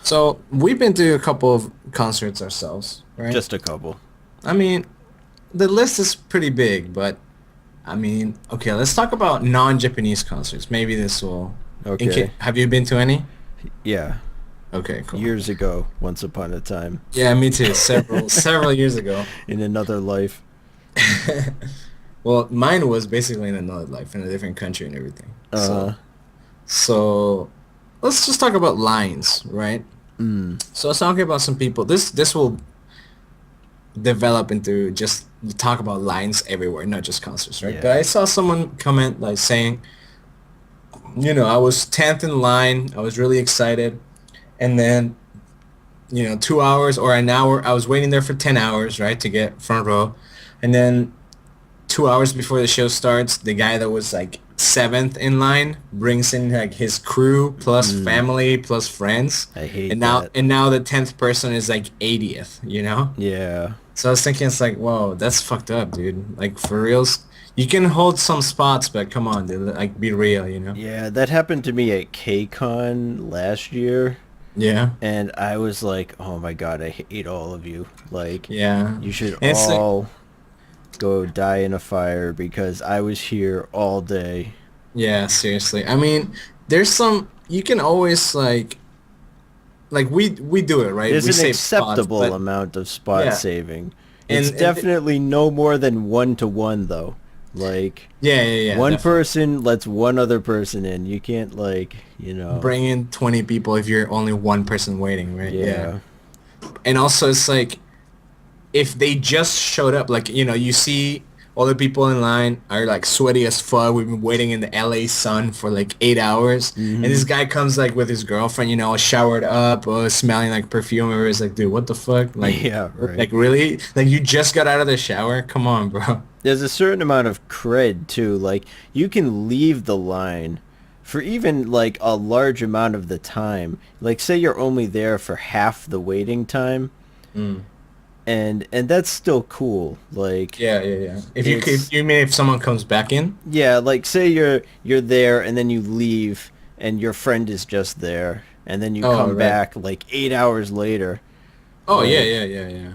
So we've been to a couple of concerts ourselves, right? Just a couple. I mean, the list is pretty big, but I mean, okay, let's talk about non-Japanese concerts. Maybe this will. Okay. Have you been to any? Yeah. Okay, cool. Years ago, once upon a time, Yeah, me too. Several years ago. in another life. Well, mine was basically in another life, in a different country and everything. Uh-huh. So let's just talk about lines, right? Mm. So let's talk about some people. This will develop into just talk about lines everywhere, not just concerts, right? But Yeah. I saw someone comment like saying, I was 10th in line. I was really excited. And then, 2 hours or an hour, I was waiting there for 10 hours, right, to get front row. And then 2 hours before the show starts, the guy that was like seventh in line brings in like his crew plus Mm. family plus friends. I hate And now that. and now the 10th person is like 80th, you know? Yeah. So I was thinking, it's like, whoa, that's fucked up, dude. Like, for reals, you can hold some spots, but come on, dude, like, be real, you know? Yeah, that happened to me at KCON last year, Yeah, and I was like, "Oh my God, I hate all of you. Like, yeah. you should And it's like, all go die in a fire because I was here all day." yeah, seriously. I mean, there's some you can always like we do it, right? There's We an save spots, acceptable but amount of spot yeah, saving. It's and definitely no more than 1 to 1 though. Like, yeah, yeah, yeah, one definitely. person lets one other person in. You can't like. Bring in 20 people if you're only one person waiting, right? Yeah. Yeah. And also, it's like if they just showed up, like, you see all the people in line are like sweaty as fuck. We've been waiting in the LA sun for like 8 hours. And this Hmm. guy comes like with his girlfriend, showered up, smelling like perfume. Everybody's like, dude, what the fuck? Yeah, right. Like really? Like you just got out of the shower? Come on, bro. There's a certain amount of cred too. Like, you can leave the line for even like a large amount of the time. Like, say you're only there for half the waiting time, Mm. and that's still cool. Like, Yeah, yeah, yeah. If it's you mean if someone comes back in? yeah, like say you're there and then you leave and your friend is just there and then you Oh, come right. back like 8 hours later. Oh, yeah, Like, yeah, yeah, yeah.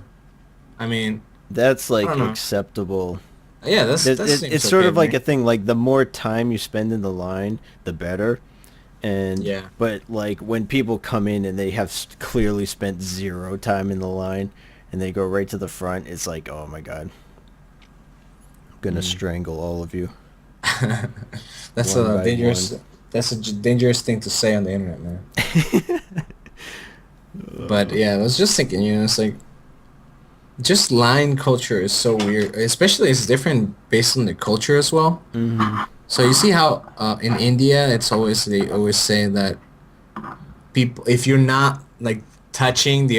I mean, that's I don't like know. acceptable. Yeah, that It's seems sort okay to of like me. a thing, like the more time you spend in the line, the better. And Yeah. but like when people come in and they have clearly spent zero time in the line and they go right to the front, it's like, oh my God, I'm gonna Mm. strangle all of you That's one a by one. dangerous dangerous thing to say on the internet, man. But Uh, yeah, I was just thinking, it's like just line culture is so weird. Especially it's different based on the culture as well. hmm. So you see how in India it's always they always say that people if you're not like touching the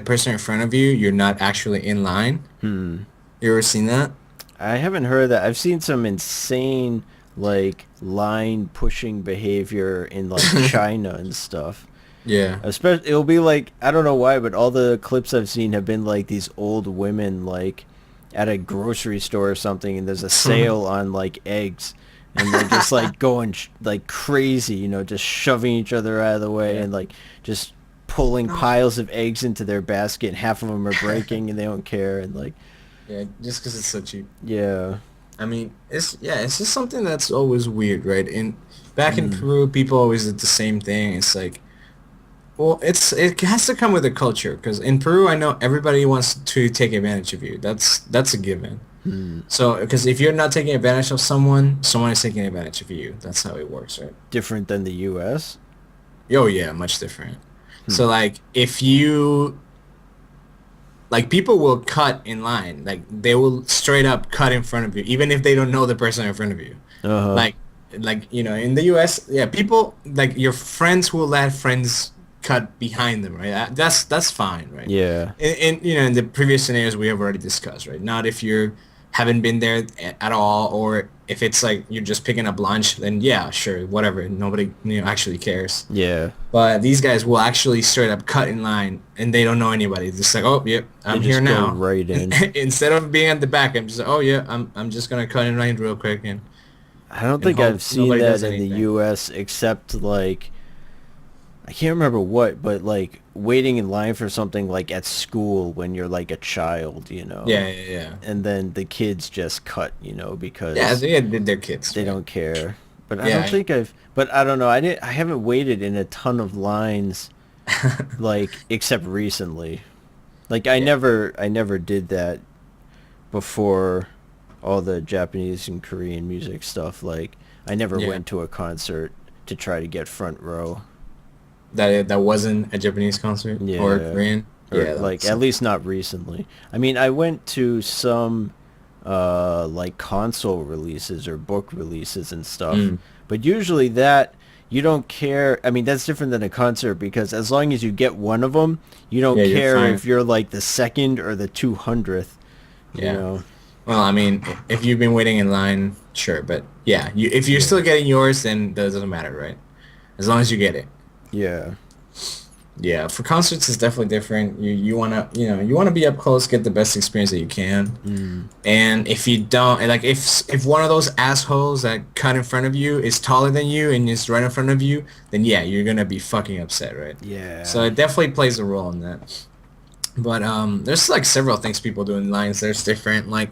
person in front of you, you're not actually in line. Hmm. You ever seen that? I haven't heard that. I've seen some insane like line pushing behavior in like China and stuff. Yeah. Especially, it'll be like, I don't know why, but all the clips I've seen have been like these old women like at a grocery store or something, and there's a sale on like eggs, and they're just like going like crazy, just shoving each other out of the way Yeah. and like just pulling piles of eggs into their basket, and half of them are breaking, and they don't care, and like, Yeah, just because it's so cheap. yeah. I mean, it's just something that's always weird, right? Back in Mm. Peru, people always did the same thing. It's like, well, it has to come with the culture because in Peru, I know everybody wants to take advantage of you. That's a given. Hmm. So, because if you're not taking advantage of someone, someone is taking advantage of you. That's how it works, right? Different than the U.S. Oh yeah, much different. Hmm. So like, if you like people will cut in line, like they will straight up cut in front of you, even if they don't know the person in front of you. Uh-huh. Like in the US, yeah, people like your friends will let friends cut behind them, right? That's fine, right? Yeah. In the previous scenarios we have already discussed, right? Not if you haven't been there at all, or if it's like you're just picking up lunch, then yeah, sure, whatever, nobody actually cares. Yeah. But these guys will actually straight up cut in line, and they don't know anybody. Just like, oh, yep, They I'm here just go now. right And in. instead of being at the back, I'm just like, oh yeah, I'm just gonna cut in line real quick I don't and think hope I've seen nobody that does in the anything. U.S. except like I can't remember what, but like waiting in line for something like at school when you're like a child, Yeah, yeah, yeah. and then the kids just cut, Yeah, because they did their kids, they right? don't care. But I don't Yeah. think but I don't know. I haven't waited in a ton of lines, like, except recently. Like, Yeah. I never did that before all the Japanese and Korean music stuff. Like, I never Yeah. went to a concert to try to get front row. That wasn't a Japanese concert or a Yeah. Korean. Or, Yeah, like, that's at least not recently. I mean, I went to some like console releases or book releases and stuff. mm, But usually that you don't care. I mean, that's different than a concert, because as long as you get one of them, you don't yeah, you're care fine. if you're like the second or the 200th, you Yeah. know. Well, I mean, if you've been waiting in line, sure, but yeah, if you're Yeah. still getting yours, then that doesn't matter, right? As long as you get it. Yeah. Yeah, for concerts it's definitely different. You wanna you wanna be up close, get the best experience that you can. Mm. And if you don't, like if one of those assholes that cut in front of you is taller than you and is right in front of you, then yeah, you're gonna be fucking upset, right? So Yeah. it definitely plays a role in that. But there's like several things people do in lines. There's different like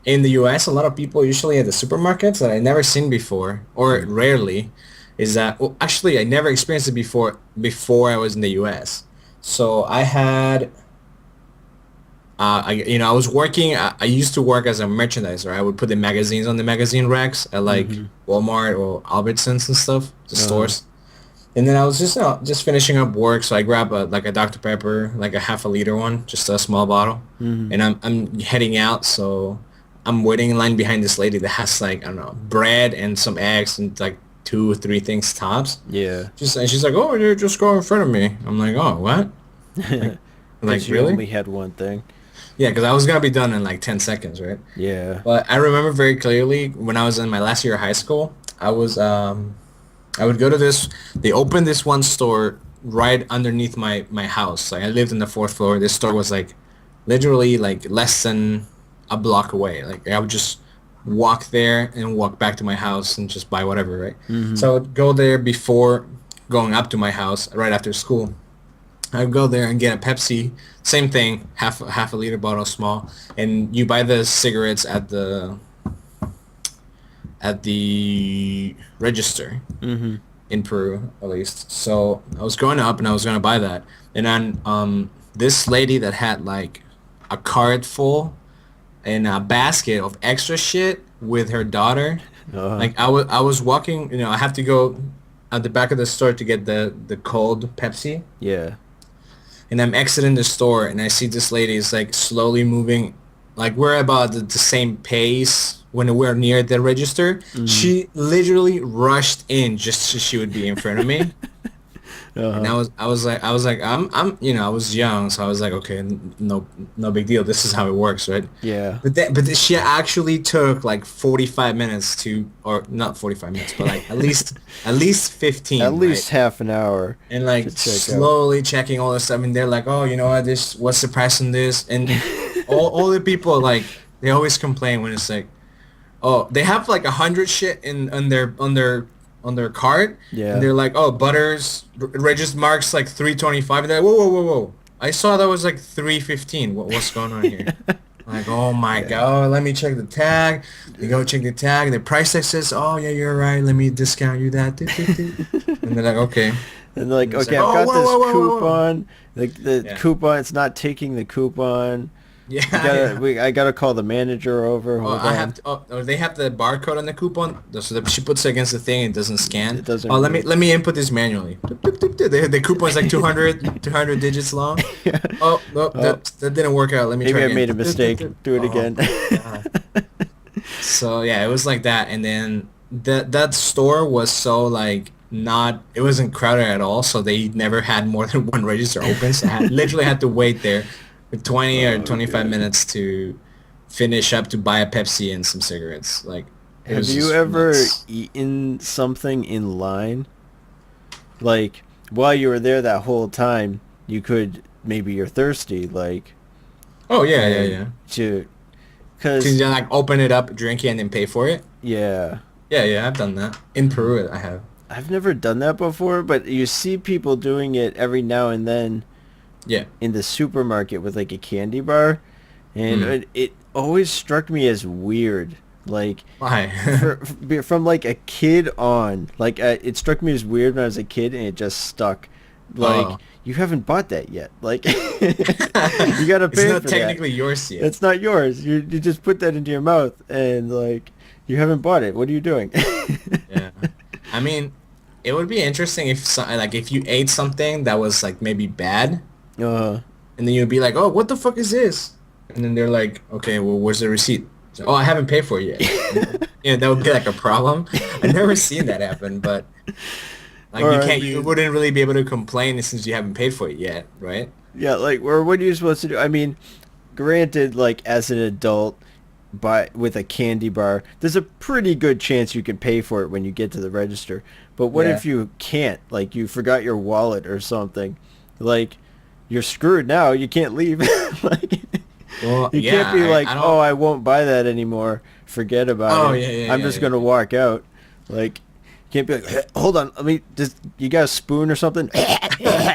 in the U.S. a lot of people usually at the supermarkets that I never seen before or Mm. rarely is that well, actually I never experienced it before I was in the U.S. So I had I was working. I used to work as a merchandiser. I would put the magazines on the magazine racks at like Mm-hmm. Walmart or Albertsons and stuff, the Uh-huh. stores. And then I was just finishing up work, so I grab a Dr Pepper, like a half a liter one, just a small bottle, Mm-hmm. and I'm heading out. So I'm waiting in line behind this lady that has like I don't know bread and some eggs and like two or three things tops. Yeah. And she's like, oh, you're just go in front of me. I'm like, oh, what? Like Because you really? only had one thing. Yeah, because I was gonna be done in like 10 seconds, right? Yeah. But I remember very clearly when I was in my last year of high school, I would go to this. They opened this one store right underneath my house. Like I lived in the fourth floor. This store was like literally like less than a block away. Like I would just walk there and walk back to my house and just buy whatever, right? Mm-hmm. So I would go there before going up to my house right after school. I'd go there and get a Pepsi, same thing, half a liter bottle, small, and you buy the cigarettes at the register Mm-hmm. in Peru, at least. So I was going up and I was gonna buy that, and then this lady that had like a cart full and a basket of extra shit with her daughter. Uh-huh. Like I was walking, I have to go at the back of the store to get the cold Pepsi, Yeah. and I'm exiting the store and I see this lady is like slowly moving, like we're about the same pace when we're near the register. Mm-hmm. She literally rushed in just so she would be in front of me. Uh-huh. And I was like I was young, so I was like, okay, no big deal. This is how it works, right? Yeah. But she actually took like 45 minutes or not 45 minutes, but like at least 15, At least right? half an hour And like to check out. slowly checking all this stuff, and they're like, oh, you know what, this what's the price on this? And all the people like they always complain when it's like, oh, they have like 100 shit on their cart, Yeah. and they're like, oh, Butters registered marks like 325. And they're like, whoa! I saw that was like 315. What's going on here? Like, oh my god, let me check the tag. They go check the tag. The price tag says, oh yeah, you're right. Let me discount you that. And they're like, okay. And they're like, It's okay, like, I've got whoa, this whoa, whoa, whoa, whoa. coupon. The Yeah. coupon, it's not taking the coupon. Yeah. I gotta call the manager over. Oh, Hold I on. have to, or they have the barcode on the coupon, so that she puts it against the thing and it doesn't scan. It doesn't Oh, let read. me input this manually. The coupon's like 200 digits long. Oh no, that didn't work out. Let me Maybe try I again. made a mistake. Do it Oh, again. God. So yeah, it was like that, and then that store was so like not. It wasn't crowded at all, so they never had more than one register open. So I literally had to wait there for 20 or 25 God. minutes to finish up to buy a Pepsi and some cigarettes. Like, it Have was you just ever nuts. eaten something in line? Like, while you were there that whole time, maybe you're thirsty, like, Oh yeah, and yeah. to, Can cause, you like open it up, drink it, and then pay for it? yeah, Yeah, I've done that in Peru. I have. I've never done that before, but you see people doing it every now and then Yeah. in the supermarket with like a candy bar, and Mm. it always struck me as weird. Like Why? from like a kid on, like it struck me as weird when I was a kid, and it just stuck. Like Oh. you haven't bought that yet. Like you gotta It's pay not for technically that. yours yet. It's not yours. You just put that into your mouth, and like you haven't bought it. What are you doing? Yeah. I mean, it would be interesting if like if you ate something that was like maybe bad, uh, and then you'd be like, "Oh, what the fuck is this?" And then they're like, "Okay, well, where's the receipt?" So, "Oh, I haven't paid for it yet." Yeah, that would be like a problem. I've never seen that happen, but like or you I can't, you mean, wouldn't really be able to complain since you haven't paid for it yet, right? yeah, like, or what are you supposed to do? I mean, granted, like as an adult, but with a candy bar, there's a pretty good chance you can pay for it when you get to the register. But what Yeah. if you can't? Like you forgot your wallet or something? Like you're screwed now. You can't leave. Like Well, you yeah, can't be like, I oh, don't. I won't buy that anymore. Forget about Oh it. yeah, yeah, I'm yeah, just yeah, gonna yeah. walk out. Like you can't be like, "Hey, hold on, let me just. You got a spoon or something? Yeah.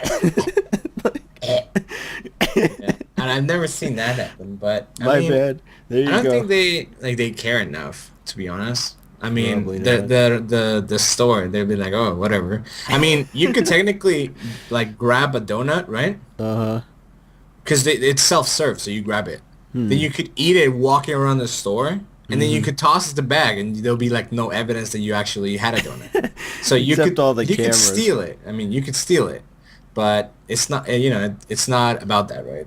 And I've never seen that happen, but I My mean, bad. There I you don't go. think they care enough, to be honest. I Probably mean, not. the store, they'd be like, oh, whatever. I mean, you could technically like grab a donut, right? Uh-huh. Because it's self-serve, so you grab it. Then Hmm. you could eat it walking around the store, and then you Mm-hmm. could toss it the bag, and there'll be like no evidence that you actually had a donut. So Except all the you could cameras. steal it. I mean, you could steal it, but it's not it's not about that, right?